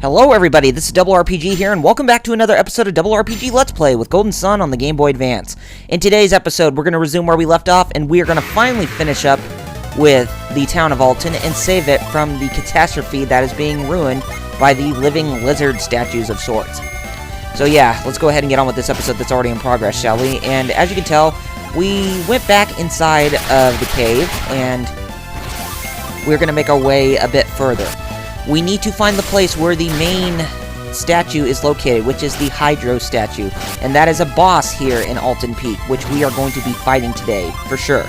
Hello everybody, this is RPG here, and welcome back to another episode of RPG Let's Play with Golden Sun on the Game Boy Advance. In today's episode, we're going to resume where we left off, and we are going to finally finish up with the town of Altin and save it from the catastrophe that is being ruined by the living lizard statues of sorts. So yeah, let's go ahead and get on with this episode that's already in progress, shall we? And as you can tell, we went back inside of the cave, and we're going to make our way a bit further. We need to find the place where the main statue is located, which is the Hydro statue. And that is a boss here in Altin Peak, which we are going to be fighting today, for sure.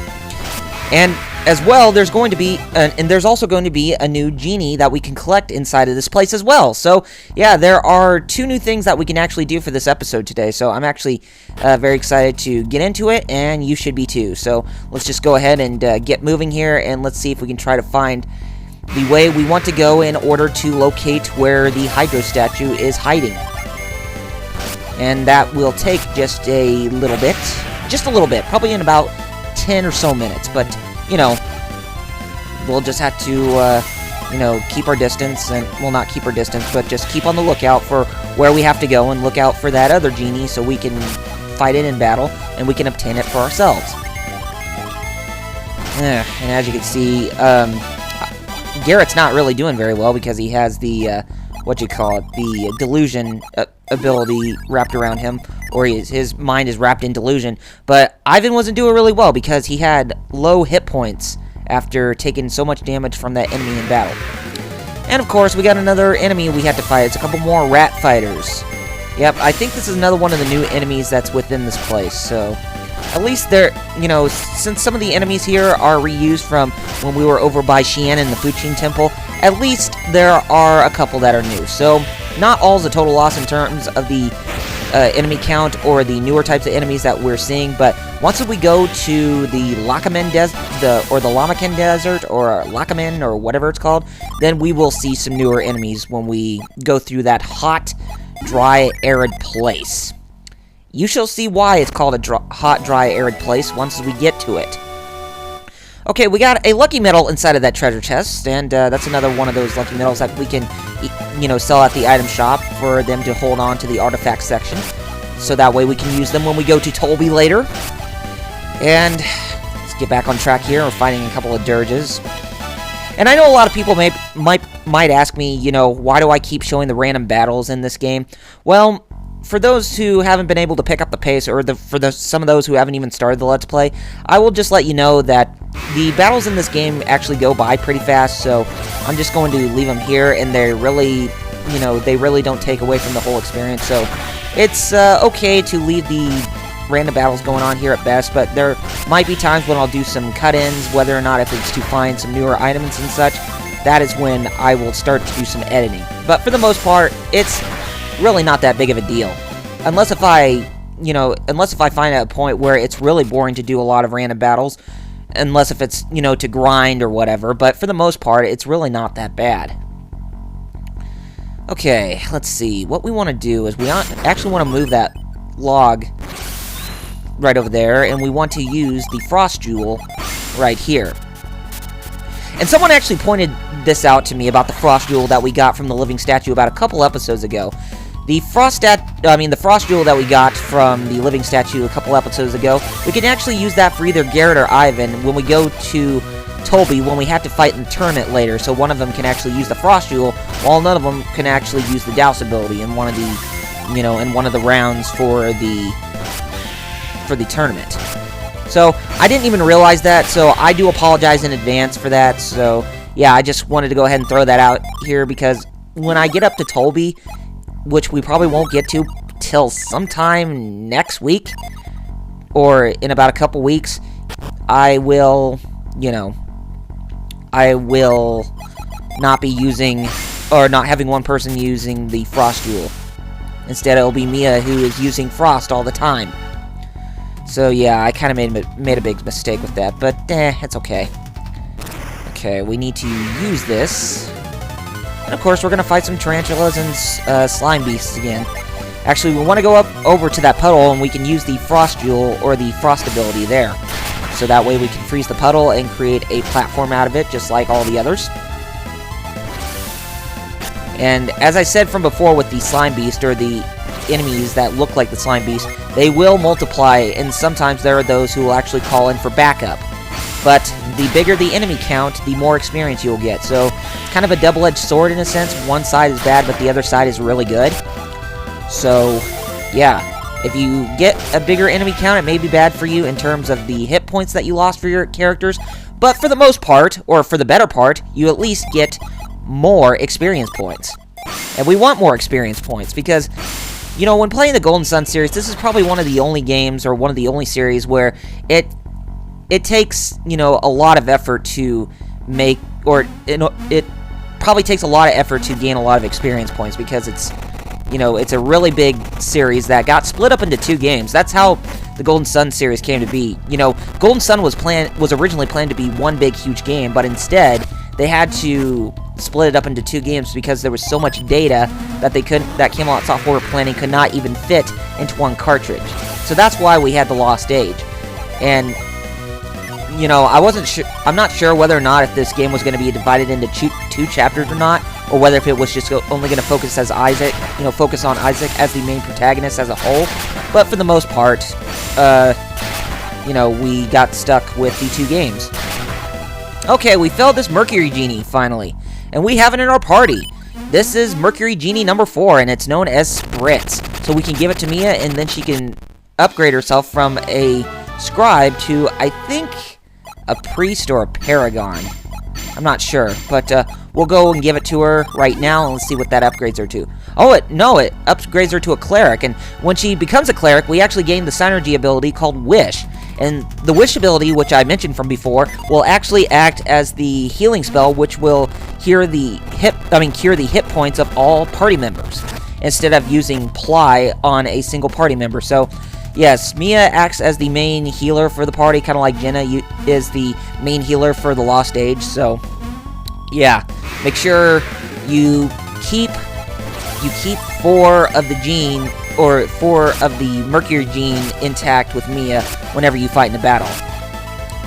And as well, there's also going to be a new genie that we can collect inside of this place as well. So, yeah, there are two new things that we can actually do for this episode today. So I'm actually very excited to get into it, and you should be too. So let's just go ahead and get moving here, and let's see if we can try to find the way we want to go in order to locate where the Hydro statue is hiding. And that will take just a little bit, probably in about 10 or so minutes, but, you know, we'll just have to, keep our distance, and, well, not keep our distance, but just keep on the lookout for where we have to go, and look out for that other genie so we can fight it in battle, and we can obtain it for ourselves. And as you can see, Garrett's not really doing very well because he has the, the delusion ability wrapped around him, or his mind is wrapped in delusion. But Ivan wasn't doing really well because he had low hit points after taking so much damage from that enemy in battle. And of course, we got another enemy we had to fight. It's a couple more rat fighters. Yep, I think this is another one of the new enemies that's within this place, so at least they're, since some of the enemies here are reused from when we were over by Xian in the Fuqing Temple, at least there are a couple that are new. So, not all is a total loss in terms of the enemy count or the newer types of enemies that we're seeing, but once we go to the Lakamen Lamakan Desert, or Lakamen, or whatever it's called, then we will see some newer enemies when we go through that hot, dry, arid place. You shall see why it's called a hot, dry, arid place once we get to it. Okay, we got a lucky medal inside of that treasure chest, and that's another one of those lucky medals that we can, sell at the item shop for them to hold on to the artifact section. So that way we can use them when we go to Tolby later. And let's get back on track here. We're fighting a couple of dirges. And I know a lot of people might ask me, why do I keep showing the random battles in this game? Well, for those who haven't been able to pick up the pace, or some of those who haven't even started the Let's Play, I will just let you know that the battles in this game actually go by pretty fast, so I'm just going to leave them here, and they really don't take away from the whole experience, so it's okay to leave the random battles going on here at best, but there might be times when I'll do some cut-ins, whether or not if it's to find some newer items and such. That is when I will start to do some editing. But for the most part, it's really not that big of a deal, unless if I find a point where it's really boring to do a lot of random battles, unless if it's, to grind or whatever, but for the most part, it's really not that bad. Okay, let's see, what we want to do is we actually want to move that log right over there, and we want to use the Frost Jewel right here. And someone actually pointed this out to me about the Frost Jewel that we got from the living statue about a couple episodes ago. The Frost Jewel that we got from the living statue a couple episodes ago, we can actually use that for either Garrett or Ivan when we go to Tolby when we have to fight in the tournament later. So one of them can actually use the Frost Jewel, while none of them can actually use the Douse ability in one of the rounds for the tournament. So I didn't even realize that, so I do apologize in advance for that. So yeah, I just wanted to go ahead and throw that out here, because when I get up to Tolby, which we probably won't get to till sometime next week, or in about a couple weeks, I will not be using, or not having one person using the Frost Jewel. Instead, it'll be Mia who is using Frost all the time. So yeah, I kind of made a big mistake with that, but it's okay. Okay, we need to use this. And of course, we're going to fight some tarantulas and slime beasts again. Actually, we want to go over to that puddle, and we can use the Frost Jewel, or the Frost ability there. So that way we can freeze the puddle and create a platform out of it, just like all the others. And as I said from before with the slime beast, or the enemies that look like the slime beast, they will multiply, and sometimes there are those who will actually call in for backup. But the bigger the enemy count, the more experience you'll get. So it's kind of a double-edged sword in a sense. One side is bad, but the other side is really good. So, yeah. If you get a bigger enemy count, it may be bad for you in terms of the hit points that you lost for your characters. But for the most part, or for the better part, you at least get more experience points. And we want more experience points because, you know, when playing the Golden Sun series, this is probably one of the only games, or one of the only series, where it takes, you know, a lot of effort to make, or it probably takes a lot of effort to gain a lot of experience points, because it's, you know, it's a really big series that got split up into 2 games. That's how the Golden Sun series came to be. You know, Golden Sun was originally planned to be one big, huge game, but instead they had to split it up into 2 games because there was so much data that that Camelot Software Planning could not even fit into one cartridge. So that's why we had the Lost Age. And, you know, I'm not sure whether or not if this game was going to be divided into 2 chapters or not, or whether if it was just only going to focus on Isaac as the main protagonist as a whole. But for the most part, you know, we got stuck with the 2 games. Okay, we filled this Mercury Genie, finally. And we have it in our party. This is Mercury Genie number 4, and it's known as Spritz. So we can give it to Mia, and then she can upgrade herself from a scribe to, I think, a priest or a paragon. I'm not sure, but we'll go and give it to her right now, and let's see what that upgrades her to. Oh, it upgrades her to a cleric, and when she becomes a cleric, we actually gain the synergy ability called Wish. And the Wish ability, which I mentioned from before, will actually act as the healing spell, which will cure the hit points of all party members, instead of using Ply on a single party member. So, yes, Mia acts as the main healer for the party, kind of like Jenna is the main healer for the Lost Age. So, yeah, make sure you keep 4 of the gene, or 4 of the Mercury gene intact with Mia whenever you fight in a battle.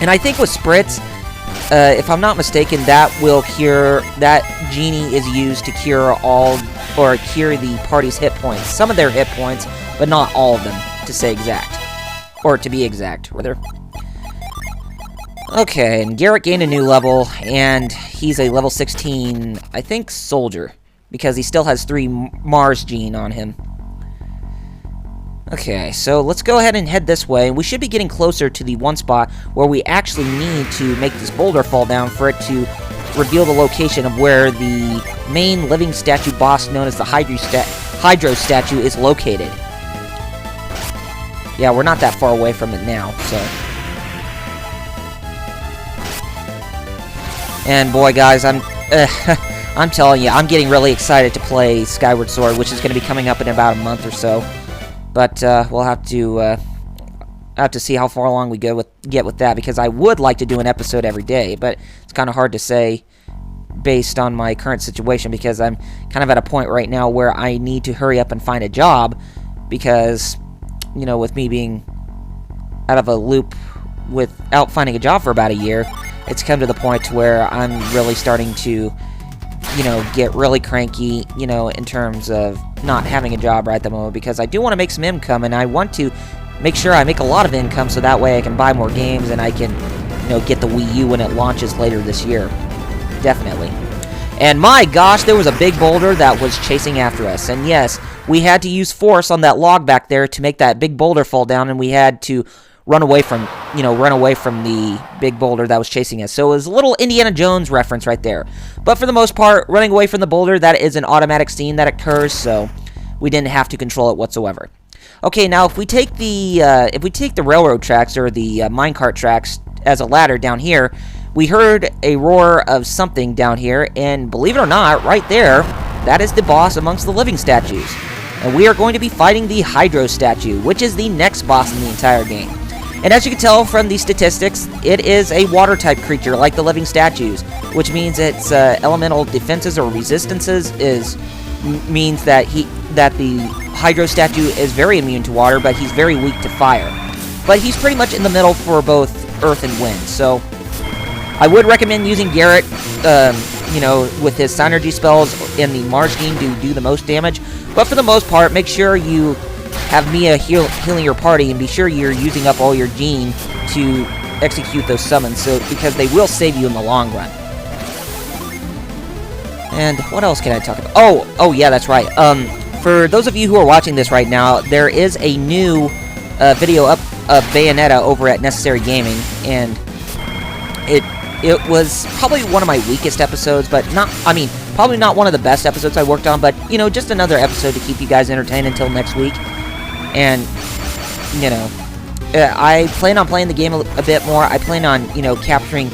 And I think with Spritz, if I'm not mistaken, that genie is used to cure cure the party's hit points. Some of their hit points, but not all of them, to be exact, rather. Okay, and Garrett gained a new level, and he's a level 16, I think, soldier, because he still has 3 Mars gene on him. Okay, so let's go ahead and head this way. We should be getting closer to the one spot where we actually need to make this boulder fall down for it to reveal the location of where the main living statue boss known as the Hydro statue is located. Yeah, we're not that far away from it now, so. And boy, guys, I'm telling you, I'm getting really excited to play Skyward Sword, which is going to be coming up in about a month or so. But we'll have to see how far along we get with that, because I would like to do an episode every day, but it's kind of hard to say based on my current situation, because I'm kind of at a point right now where I need to hurry up and find a job, because, you know, with me being out of a loop without finding a job for about a year, it's come to the point where I'm really starting to, you know, get really cranky, you know, in terms of not having a job right at the moment, because I do want to make some income, and I want to make sure I make a lot of income so that way I can buy more games and I can, you know, get the Wii U when it launches later this year. Definitely. And my gosh, there was a big boulder that was chasing after us, and yes, we had to use force on that log back there to make that big boulder fall down, and we had to run away from the big boulder that was chasing us. So it was a little Indiana Jones reference right there. But for the most part, running away from the boulder, that is an automatic scene that occurs, so we didn't have to control it whatsoever. Okay, now if we take the railroad tracks, or the minecart tracks, as a ladder down here, we heard a roar of something down here, and believe it or not, right there, that is the boss amongst the living statues. And we are going to be fighting the Hydro statue, which is the next boss in the entire game. And as you can tell from the statistics, it is a water-type creature like the living statues, which means its elemental defenses or resistances means that the Hydro statue is very immune to water, but he's very weak to fire. But he's pretty much in the middle for both earth and wind. So I would recommend using Garrett, you know, with his synergy spells in the Mars team to do the most damage. But for the most part, make sure you have Mia healing your party, and be sure you're using up all your gene to execute those summons, so because they will save you in the long run. And what else can I talk about? Oh yeah, that's right. For those of you who are watching this right now, there is a new video up of Bayonetta over at Necessary Gaming, and it was probably one of my weakest episodes, but probably not one of the best episodes I worked on, but, you know, just another episode to keep you guys entertained until next week. And, you know, I plan on playing the game a bit more. I plan on, you know, capturing,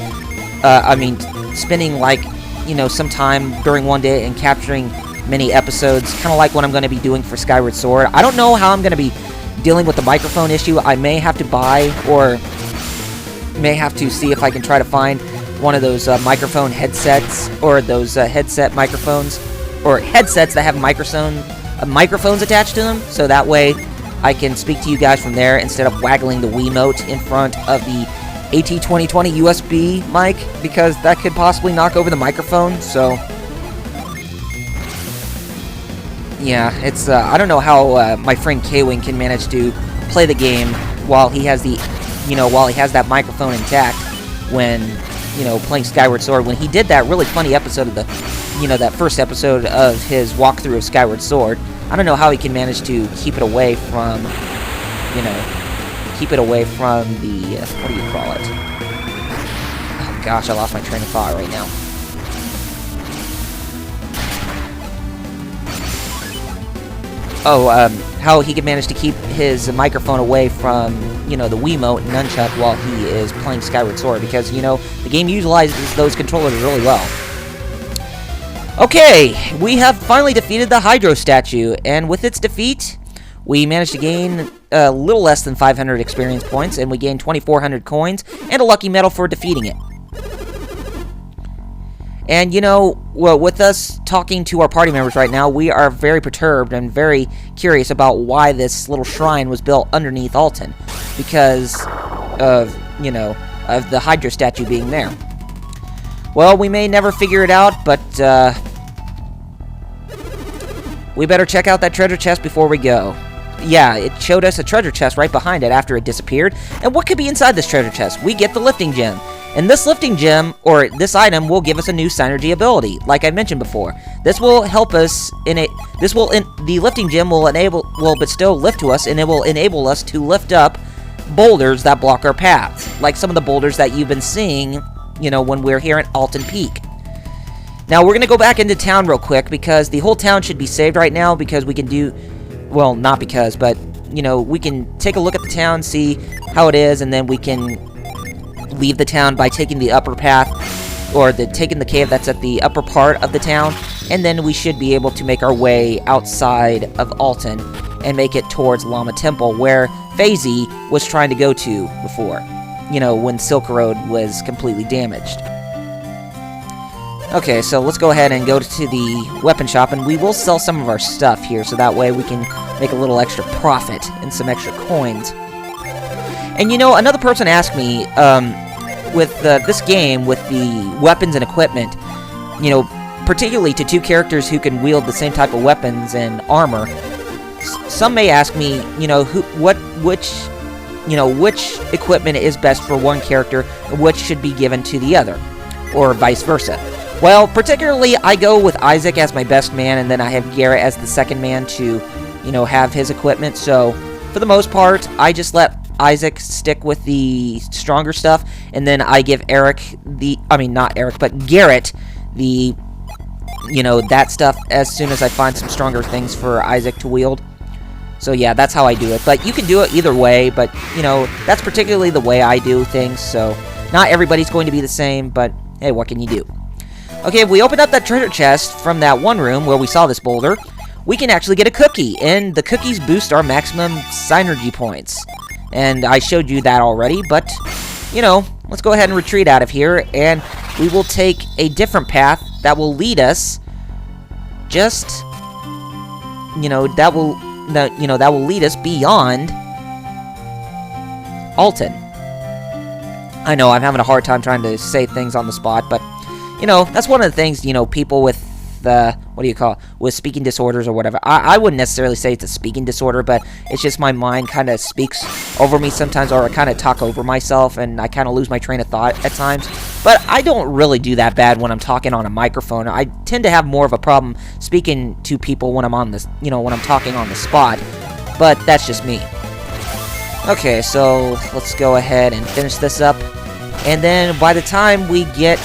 spending, like, you know, some time during one day and capturing many episodes, kind of like what I'm going to be doing for Skyward Sword. I don't know how I'm going to be dealing with the microphone issue. I may have to buy, or may have to see if I can try to find one of those microphone headsets, or those headset microphones, or headsets that have microphones attached to them, so that way I can speak to you guys from there instead of waggling the Wiimote in front of the AT2020 USB mic, because that could possibly knock over the microphone. So yeah, it's I don't know how my friend K-Wing can manage to play the game while he has that microphone intact when, you know, playing Skyward Sword. When he did that really funny episode of that first episode of his walkthrough of Skyward Sword, I don't know how he can manage to keep it away from, you know, the, what do you call it? Oh gosh, I lost my train of thought right now. How he can manage to keep his microphone away from, you know, the Wiimote and Nunchuck while he is playing Skyward Sword, because, you know, the game utilizes those controllers really well. Okay, we have finally defeated the Hydro statue, and with its defeat, we managed to gain a little less than 500 experience points, and we gained 2,400 coins and a lucky medal for defeating it. And, you know, well, with us talking to our party members right now, we are very perturbed and very curious about why this little shrine was built underneath Altin, because of, you know, of the Hydra statue being there. Well, we may never figure it out, but we better check out that treasure chest before we go. Yeah, it showed us a treasure chest right behind it after it disappeared. And what could be inside this treasure chest? We get the lifting gem. And this lifting gem, or this item, will give us a new synergy ability, like I mentioned before. This will help us in it. The lifting gem will bestow lift to us, and it will enable us to lift up boulders that block our paths, like some of the boulders that you've been seeing, you know, when we're here at Altin Peak. Now, we're going to go back into town real quick, because the whole town should be saved right now, because we can do, well, not because, but, you know, we can take a look at the town, see how it is, and then we can leave the town by taking the upper path, or taking the cave that's at the upper part of the town, and then we should be able to make our way outside of Altin and make it towards Llama Temple, where FaZe was trying to go to before, you know, when Silk Road was completely damaged. Okay, so let's go ahead and go to the weapon shop, and we will sell some of our stuff here, so that way we can make a little extra profit and some extra coins. And, you know, another person asked me, with this game, with the weapons and equipment, you know, particularly to two characters who can wield the same type of weapons and armor, some may ask me, you know, which equipment is best for one character, and which should be given to the other, or vice versa. Well, particularly, I go with Isaac as my best man, and then I have Garrett as the second man to, you know, have his equipment. So, for the most part, I just let Isaac stick with the stronger stuff, and then I give Garrett the, you know, that stuff as soon as I find some stronger things for Isaac to wield. So yeah, that's how I do it. But you can do it either way, but, you know, that's particularly the way I do things, so not everybody's going to be the same, but hey, what can you do? Okay, if we open up that treasure chest from that one room where we saw this boulder, we can actually get a cookie, and the cookies boost our maximum synergy points. And I showed you that already, but, you know, let's go ahead and retreat out of here, and we will take a different path that will lead us just, you know, that will lead us beyond Altin. I know I'm having a hard time trying to say things on the spot, but, you know, that's one of the things, you know, people with what do you call it, with speaking disorders or whatever. I wouldn't necessarily say it's a speaking disorder, but it's just my mind kind of speaks over me sometimes, or I kind of talk over myself, and I kind of lose my train of thought at times. But I don't really do that bad when I'm talking on a microphone. I tend to have more of a problem speaking to people when I'm on this, you know, when I'm talking on the spot. But that's just me. Okay, so let's go ahead and finish this up. And then by the time we get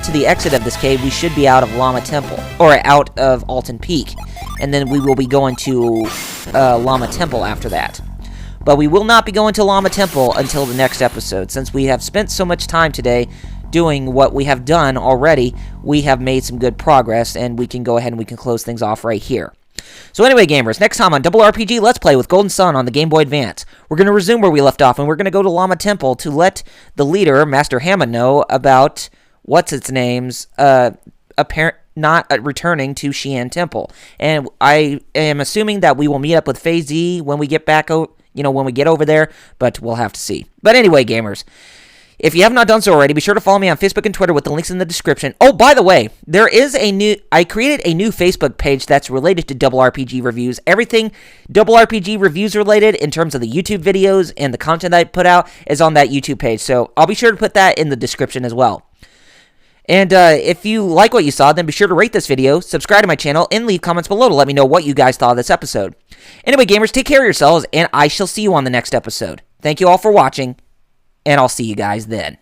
to the exit of this cave, we should be out of Llama Temple, or out of Altin Peak, and then we will be going to Llama Temple after that. But we will not be going to Llama Temple until the next episode. Since we have spent so much time today doing what we have done already, we have made some good progress, and we can go ahead and we can close things off right here. So anyway, gamers, next time on Double RPG Let's Play with Golden Sun on the Game Boy Advance, we're going to resume where we left off, and we're going to go to Llama Temple to let the leader, Master Hammond, know about what's-its-name's not returning to Xian Temple. And I am assuming that we will meet up with Phase Z when we get back, when we get over there, but we'll have to see. But anyway, gamers, if you have not done so already, be sure to follow me on Facebook and Twitter with the links in the description. Oh, by the way, I created a new Facebook page that's related to Double RPG Reviews. Everything Double RPG Reviews related in terms of the YouTube videos and the content I put out is on that YouTube page. So I'll be sure to put that in the description as well. And if you like what you saw, then be sure to rate this video, subscribe to my channel, and leave comments below to let me know what you guys thought of this episode. Anyway, gamers, take care of yourselves, and I shall see you on the next episode. Thank you all for watching, and I'll see you guys then.